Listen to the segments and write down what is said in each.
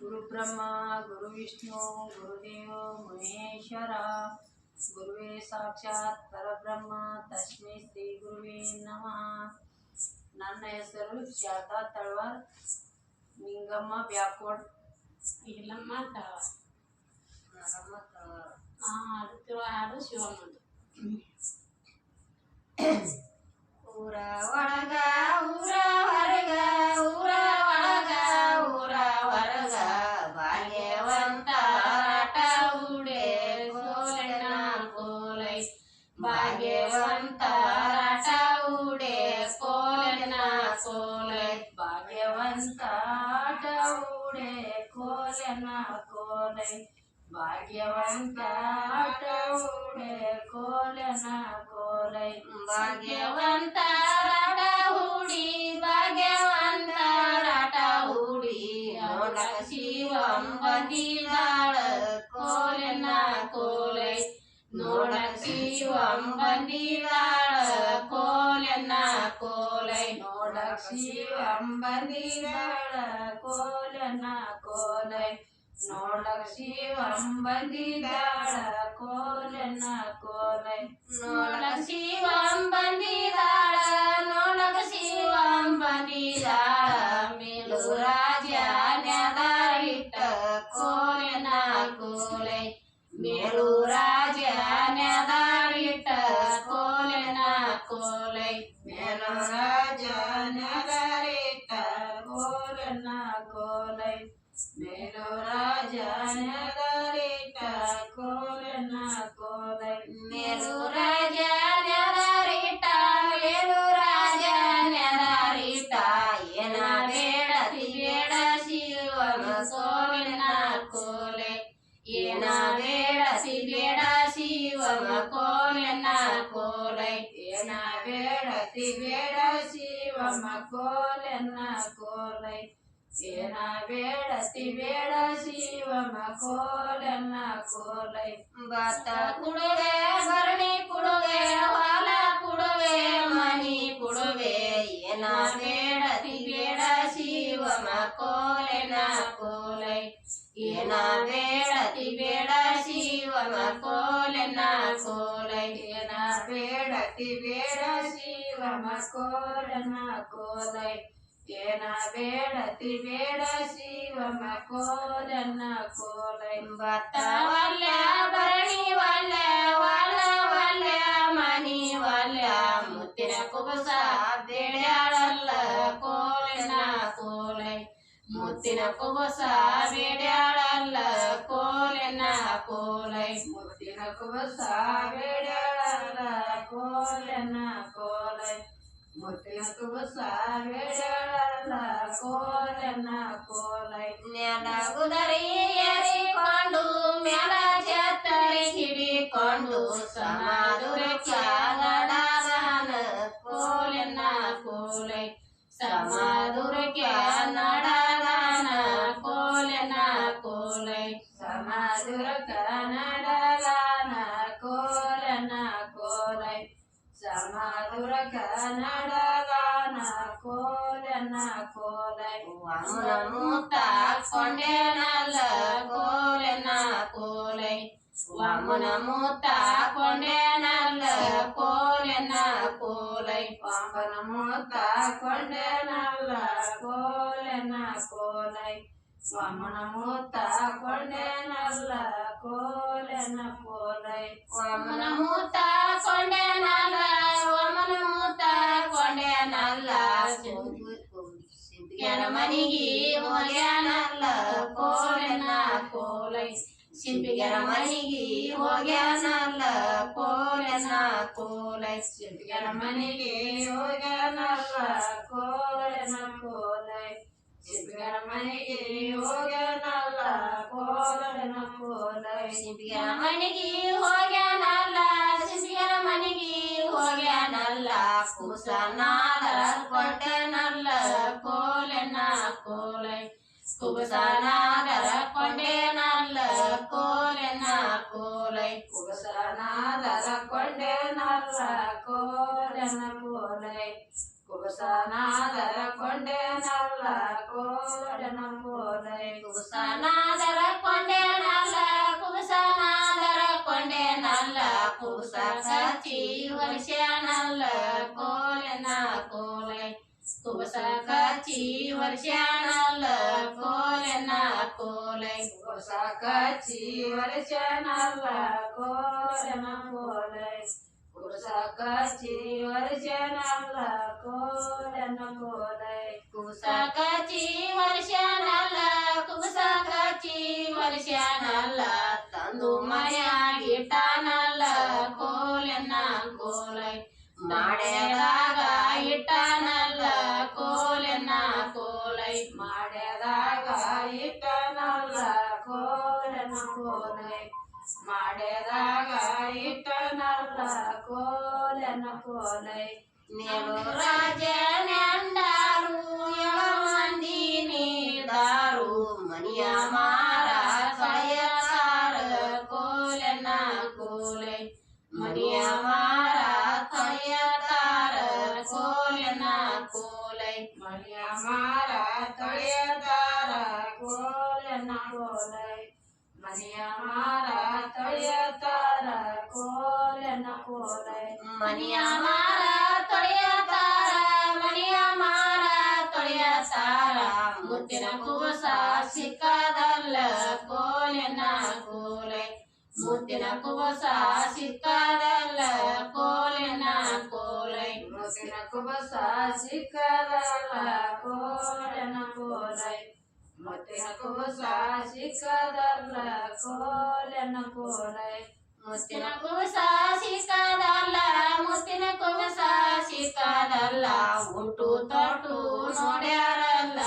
गुरुब्रह्मा गुरुविष्णु गुरुदेव महेश्वर गुरुवे साक्षात् परब्रह्म तस्मै श्री गुरुवे नमः। ನನ್ನ ಹೆಸರು ಶಾರದಾ ತಳವಾರ್, ನಿಂಗಮ್ಮ ಬ್ಯಾಕೋಡ್, ಇಲ್ಲಮ್ಮ ತಳವಾರ್, ಹಾಡು ಶಿವಮ್ಮದು. ಊರ ಒಳಗ ಊರ ಹೊರಗ, ಊರ ಒಳಗ ಊರ ಹೊರಗ, ಭಾಗ್ಯವಂತ ಆಟ ಉಡೆ ಕೋಲೆನ ಕೋಲೈ, ಭಾಗ್ಯವಂತ ಆಟ ಉಡೆ ಕೋಲೆನ ಕೋಲೈ, ಭಾಗ್ಯವಂತ ಆಟ ಉಡೆ ಕೋಲೆನ ಕೋಲೈ, ಭಾಗ್ಯವಂತ ಆಟ ಉಡೆ ಕೋಲೆನ ಕೋಲೈ, ಭಾಗ್ಯವಂತ ರಾಟ ಹೂಡಿ, ಭಾಗ್ಯವಂತ ರಾಟ ಹೂಡಿ, ನೋಡಕ ಶಿವಂ ಬಂದಿದಾಳ ಕೋಲೆನ ಕೋಲೈ, ನೋಡಕ ಶಿವಂ ಬಂದಿದಾಳ ಕೋಲೆನ ಕೋಲೈ, ನೋಡಕ ಶಿವಂ ಬಂದಿದಾಳ ಕೋಲೆನ ಕೋಲೈ, ನೋಡಕ ಶಿವಂ ಬಂದಿದಾಳ ಕೋಲೆನ ಕೋಲೈ, ನೋಡಕ ಶಿವಂ ಬಂದಿದಾಳ, ನೋಡಕ ಶಿವಂ ಬಂದಿದಾಳ, ಮೇಲು ರಾಜ ನೆದಾರಿಟ್ಟ ಕೋಲೆನ ಕೋಲೈ, ಮೇಲು ರಾಜ ನೆದಾರಿಟ್ಟ ಕೋಲೆನ ಕೋಲೈ, ಮೇಲು ರಾಜ ನೆದಾರಿಟ್ಟ ಕೋಲೆನ ಕೋಲೈ, ಮೇಲು ರಾಜ ನೆದಾರಿಟ್ಟ ಕೋಲೆನ ಕೋಲೈ, ಮೇಲು ರಾಜ ನೆದಾರಿಟ್ಟ, ಮೇಲು ರಾಜ ನೆದಾರಿಟ್ಟ, ಏನ ಬೇಡತಿ ಬೇಡ ಶಿವನ ಕೋಲೆನ ಕೋಲೈ, ಏನ ಬೇಡತಿ ಬೇಡ ಶಿವನ ಕೋಲೆನ ಕೋಲೈ, ಏನ ಬೇಡತಿ ಬೇಡ ಶಿವನ ಕೋಲೆನ ಕೋಲೈ, ಏನ ಬೇಡತಿ ಬೇಡ ಶಿವನ ಕೋಲೆನ ಕೋಲೈ, ಭತ್ತ ಕುಡುವೆ ಭರಣಿ ಕುಡುವೆ ಹೊಲ ಕುಡುವೆ ಮನಿ ಕುಡುವೆ, ಏನ ಬೇಡತಿ ಬೇಡ ಶಿವನ ಕೋಲೆನ ಕೋಲೈ, ಏನ ಬೇಡತಿ ಬೇಡ ಶಿವನ ಕೋಲೆನ ಕೋಲೈ, ಏನ ಬೇಡತಿ ಬೇಡ ಶಿವನ ಕೋಲೆನ ಕೋಲೈ, ಏನ ಬೇಡತಿ ಬೇಡ ಶಿವನ ಕೋಲೆನ ಕೋಲೈ, ಭತ್ತ ವಲ್ಯ ಭರಣಿ ವಲ್ಯ ಹೊಲ ವಲ್ಯ ಮನಿ ವಲ್ಯ, ಮುತ್ತಿನ ಕುಬಸ ಬೇಡ್ಯಾಳಲ್ಲ ಕೋಲೆನ ಕೋಲೈ, ಮುತ್ತಿನ ಕುಬಸ ಬೇಡ್ಯಾಳಲ್ಲ ಕೋಲೆನ ಕೋಲೈ, ಮುತ್ತಿನ ಕುಬಸ ಬೇಡ್ಯಾಳಲ್ಲ ಕೋಲೆನ ಕೋಲೈ, ಮುತ್ತಿನ ಕುಬಸ ಬೇಡ್ಯಾಳಲ್ಲ ಕೋಲೆನ ಕೋಲೈ, ನೆಲ ಗುದರಿ ಏರಿಕೊಂಡು ಮ್ಯಾಲ ಛತ್ತರಿ ಹಿಡಿಕೊಂಡು, ಸಮಾದುರಕ್ಕ ನಡದಾನ ಕೋಲೆನ ಕೋಲೈ, ಸಮಾದುರಕ್ಕ ನಡದಾನ ಕೋಲೆನ ಕೋಲೈ, ಸಮಾದುರಕ್ಕ ನಡದಾನ ಕೋಲೆನ ಕೋಲೈ, ಸಮಾದುರಕ್ಕ ನಡದಾನ ಕೋಲೆನ ಕೋಲೈ, ವಾಮನ ಮೂತ ಕೊಂಡೆನಲ್ಲ ಕೋಲೆನ ಕೋಲೈ, ವಾಮನ ಮೂತ ಕೊಂಡೆನಲ್ಲ ಕೋಲೆನ ಕೋಲೈ, ವಾಮನ ಮೂತ ಕೊಂಡೆನಲ್ಲ ಕೋಲೆನ ಕೋಲೈ, ವಾಮನ ಮೂತ ಕೊಂಡೆನಲ್ಲ ಕೋಲೆನ ಕೋಲೈ, ವಾಮನ ಮೂತ ಕೊಂಡೆನಲ್ಲ, ವಾಮನ ಮೂತ ಕೊಂಡೆನಲ್ಲ, ಸಿಂಪಿಗನ ಮನಿಗಿ ಹೋಗ್ಯಾನಲ್ಲ ಕೋಲೆನ ಕೋಲೈ, ಸಿಂಪಿಗನ ಮನಿಗಿ ಹೋಗ್ಯಾನಲ್ಲ ಕೋಲೆನ ಕೋಲೈ, ಸಿಂಪಿಗನ ಮನಿಗಿ ಹೋಗ್ಯಾನಲ್ಲ ಕೋಲೆನ ಕೋಲೈ, ಸಿಂಪಿಗನ ಮನಿಗಿ ಹೋಗ್ಯಾನಲ್ಲ ಕೋಲೆನ ಕೋಲೈ, ಸಿಂಪಿಗನ ಮನಿಗಿ ಹೋಗ್ಯಾನಲ್ಲ, ಸಿಂಪಿಗನ ಮನಿಗಿ ಹೋಗ್ಯಾನಲ್ಲ, ಕುಬಸನಾದರ ಕೊಂಡೆನಲ್ಲ ಕೋಲೆನ ಕೋಲೈ, ಕುಬಸನಾದರ ಕೊಂಡೆನಲ್ಲ ಕೋಲೆನ ಕೋಲೈ, ಕುಬಸನಾದರ ಕೊಂಡೆನಲ್ಲ ಕೋಲೆನ ಕೋಲೈ, ಕುಬಸನಾದರ ಕೊಂಡೆನಲ್ಲ ಕೋಲೆನ ಕೋಲೈ, ಕುಬಸನ ವರ್ಷನಲ್ಲ ಕೋಲೆನ ಕೋಲೈ ಕುಬಸ ಕಚ್ಚಿ ವರ್ಷನಲ್ಲ ಕೋಲೆನ ಕೋಲೈ ಕುಬಸ ಕಚ್ಚಿ ವರ್ಷನಲ್ಲ ಕೋಲೆನ ಕೋಲೈ ಕುಬಸ ಕಚ್ಚಿ ವರ್ಷನಲ್ಲ ಕೋಲೆನ ಕೋಲೈ ಕುಬಸ ಕಚ್ಚಿ ವರ್ಷನಲ್ಲ ಕುಬಸ ಕಚ್ಚಿ ವರ್ಷನಲ್ಲ ತಂದು ಮನೆಯಾಗಿಟ್ಟಾನಲ್ಲ ಕೋಲೆನ ಕೋಲೈ ಮಾಡ್ಯದಾಗ ಇಟ್ಟಾನಲ್ಲ ಕೋಲೆನ ಕೋಲೈ ಮಾಡ್ಯದಾಗ ಇಟ್ಟನಲ್ಲ ಕೋಲೆನ ಕೋಲೈ ಮಾಡ್ಯದಾಗ ಇಟ್ಟನಲ್ಲ ಕೋಲೆನ ಕೋಲೈ ನೆಲು ರಾಜನೆಂದಾರು ಏಳು ಮಂದಿ ನೀಡಾರು ಮನಿಯ ಮಾರ ತಳೆಯತಾರ ಕೋಲೆನ ಕೋಲೈ ಮನಿಯ ಮಾರ ತಳೆಯತಾರ ಕೋಲೆನ ಕೋಲೈ ಮನೆಯ ಮಾರ ತೊಳೆಯತಾರ ಕೋಲೆನ ಕೋಲೈ ಮನೆಯ ಮಾರ ತೊಳೆಯತಾರ ಕೋಲೆನ ಕೋಲೈ ಮನಿಯ ಮಾರ ತೊಳೆಯತಾರ ಮನಿಯ ಮಾರ ತೊಳೆಯತಾರ ಮುತ್ತಿನ ಕುಬಸ ಸಿಕ್ಕದಲ್ಲ ಕೋಲೆನ ಕೋಲೈ ಮುತ್ತಿನ ಕುಬಸ ಸಿಕ್ಕದಲ್ಲ ಕೋಲೆನ ಕೋಲೈ ಮುತ್ತಿನ ಕುಬಸ ಸಿಕ್ಕದಲ್ಲ ಕೋಲೆನ ಕೋಲೈ ಮುತ್ತಿನ ಕುಬಸ ಸಿಕ್ಕದಲ್ಲ ಕೋಲೆನ ಕೋಲೈ ಮುತ್ತಿನ ಕುಬಸ ಸಿಕ್ಕದಲ್ಲ ಮುತ್ತಿನ ಕುಬಸ ಸಿಕ್ಕದಲ್ಲ ಉಂಟು ತೊಟ್ಟು ನೋಡ್ಯಾರಲ್ಲ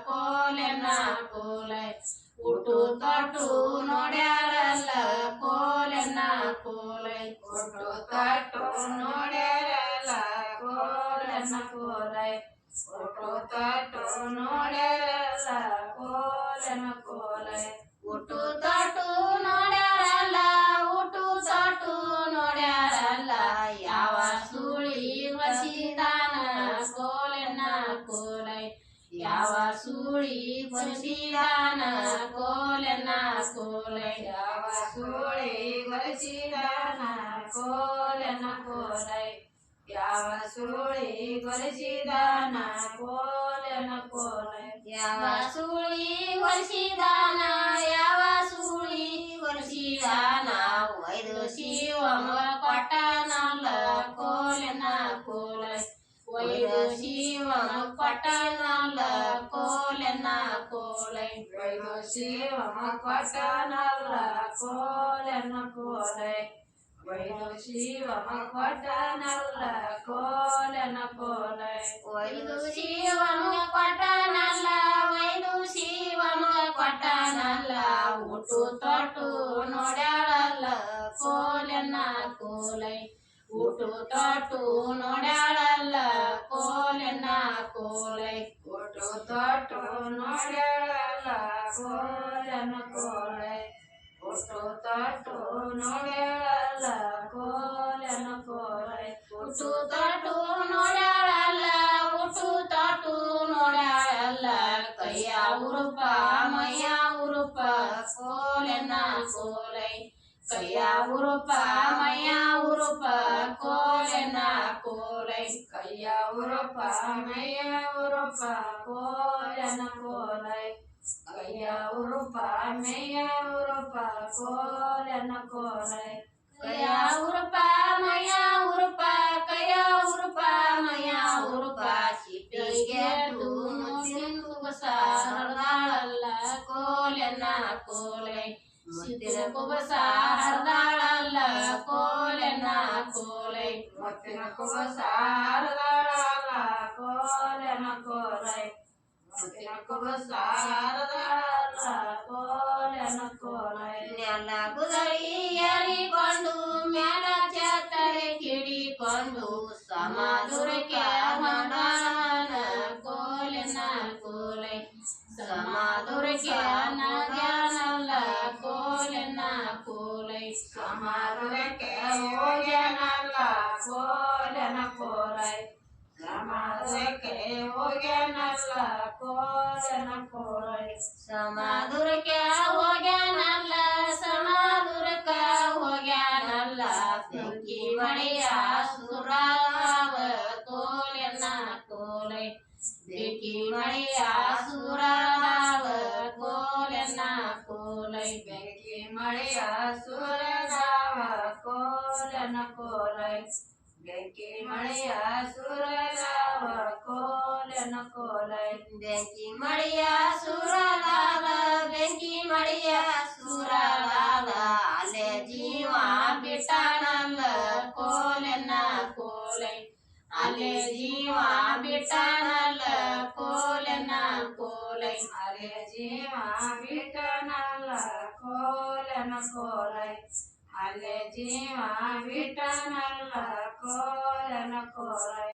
ಕೋಲೆನ ಕೋಲೈ ಉಂಟು ತೊಟ್ಟು ನೋಡ್ಯಾರಲ್ಲ ಕೋಲೆನ ಕೋಲೈ ಉಂಟು ತಟ್ಟು ನೋಡ್ಯಾರಲ್ಲ ಕೋಲೆನ ಕೋಲೈ ಉಂಟು ತಟ್ಟು ನೋಡ್ಯಾರಲ್ಲ ಕೋಲೆನ ಕೋಲೈ ಉಟ್ಟು ತೊಟ್ಟು ನೋಡ್ಯಾರಲ್ಲ ಉಟ್ಟು ತೊಟ್ಟು ನೋಡ್ಯಾರಲ್ಲ ಯಾವ ಸುಳಿ ಬಸಿದಾನ ಕೋಲೆನ ಕೋಲೈ ಯಾವ ಸುಳಿ ಬಸಿದಾನ ಕೋಲೆನ ಕೋಲೈ ಯಾವ ಸುಳಿ ಗೊಲಿಸಿದಾನ ಕೋಲೆನ ಕೋಲೈ ಯಾವ ಸುಳಿ ಗೊಲಿಸಿದಾನ ಕೋಲೆನ ಕೋಲೈ ಯಾವ ಸುಳಿ ಒಲಿಸಿದಾನ ಯಾವ ಸುಳಿ ಒಲಿಸಿದಾನ ಒಯ್ದು ಶಿವಮ ಕೊಟ್ಟನಲ್ಲ ಕೋಲೆನ ಕೋಲೈ ಒಯ್ದು ಶಿವಮ ಕೊಟ್ಟನಲ್ಲ ಕೋಲೆನ ಕೋಲೈ ವೈದು ಶಿವಮ ಕೊಟ್ಟನಲ್ಲ ಕೋಲೆನ ಕೋಲೈ ವೈದು ಶಿವಮ ಕೊಟ್ಟನಲ್ಲ ಕೋಲೆನ ಕೋಲೈ ಒಯ್ದು ಶಿವಮ ಕೊಟ್ಟನಲ್ಲ ಒಯ್ದು ಶಿವಮ ಕೊಟ್ಟನಲ್ಲ ಉಟ್ಟು ತೊಟ್ಟು ನೋಡ್ಯಾಳಲ್ಲ ಕೋಲೆನ ಕೋಲೈ ಉಟ್ಟು ತೊಟ್ಟು ನೋಡ್ಯಾಳಲ್ಲ ಕೋಲೆನ ಕೋಲೈ ಒಟ್ಟು ತೊಟ್ಟು ನೋಡ್ಯಾಳಲ್ಲ ಕೋಲೆನ ಕೋಲೈ ಒಟ್ಟು ತೊಟ್ಟು ನೋಡ್ಯಾಳಲ್ಲ ಕೋಲೆನ ಕೋಲೈ ಉಟ್ಟು ತೊಟ್ಟು ನೋಡ್ಯಾಳಲ್ಲ ಉಟ್ಟು ತೊಟ್ಟು ನೋಡ್ಯಾಳಲ್ಲ ಕೈಯ ಉರುಪ ಮೈಯ ಉರುಪ ಕೋಲೆನ ಕೋಲೈ ಕೈಯ ಉರುಪ ಮೈಯ ಉರುಪ ಕೋಲೆನ ಕೋಲೈ ಕೈಯ ಉರುಪ ಮೈಯ ಉರುಪ ಕೋಲೆನ ಕೋಲೈ ಕೈಯ ಉರುಪ ಮೈಯ ಉರುಪ ಕೋಲೆನ ಕೋಲೈ ಕೈಯ ಉರುಪ ಮೈಯ ಉರುಪ ಕೈಯ ಉರುಪ ಮೈಯ ಉರುಪ ಸಿಪ್ಪಿಗೆ ಮುತ್ತಿನ ಕುಬಸ ಹರಿದಾಳಲ್ಲ ಕೋಲೆನ ಕೋಲೈ ಮುತ್ತಿನ ಕುಬಸ ಹರಿದಾಳಲ್ಲ ಕೋಲೆನ ಕೋಲೈ ಮುತ್ತಿನ ಕುಬಸ ಹರಿದಾಳಲ್ಲ ಕೋಲೆನ ಕೋಲೈ ಮುತ್ತಿನ ಕುಬಸ ಹರಿದಾಳಲ್ಲ ಕೋಲೆನ ಕೋಲೈ ನೆಲ ಗುದರಿ ಏರಿಕೊಂಡು ಮ್ಯಾಲ ಛತ್ತರೆ ಕಿಡಿಕೊಂಡು ಸಮಾಧುರಕ್ಕೆ ಮಡಾನ ಕೋಲೆನ ಕೋಲೈ ಸಮಾಧುರಕ್ಕೆ ನಗ್ಯಾನಲ್ಲ ಕೋಲೆನ ಕೋಲೈ ಸಮಾಧುರಕ್ಕೆ ಹೋಗ್ಯಾನಲ್ಲ ಕೋಲೆನ ಕೋಲೈ ಸಮಾಧುರಕ್ಕೆ ಹೋಗ್ಯಾನಲ್ಲ ಕೋಲೆನ ಕೋಲೈ ಸಮಾಧುರಕ್ಕೆ ಹೋಗ್ಯಾನಲ್ಲ ಸಮಾಧುರಕ್ಕೆ ಹೋಗ್ಯಾನಲ್ಲ ಬೆಂಕಿ ಮಳೆಯ ಕೋಲೈ ಬೆಂಕಿ ಮಳೆಯ ಸುರದಾವ ಕೋಲನ ಕೋಲೈ ಬೆಂಕಿ ಮಳೆಯ ಸುರದಾವ ಕೋಲನ ಕೋಲೈ ಬೆಂಕಿ ಮಳೆಯ ಸುರಲಾದ ಬೆಂಕಿ ಮಳೆಯ ಸುರಲಾದ ಅಲೆ ಜೀವ ಬಿಟ್ಟಾನಲ್ಲ ಕೋಲನ ಕೋಲೈ ಅಲೆ ಜೀವ ಬಿಟ್ಟಾನಲ್ಲ ಕೋಲನ ಕೋಲೈ ಅಲೆ ಜೀವ ಬಿಟ್ಟನಲ್ಲ ಕೋಲನ ಕೋಲೈ ಅಲೆ ಜೀವ ಬಿಟ್ಟನಲ್ಲ ಕೋಲನ ಕೋಲೈ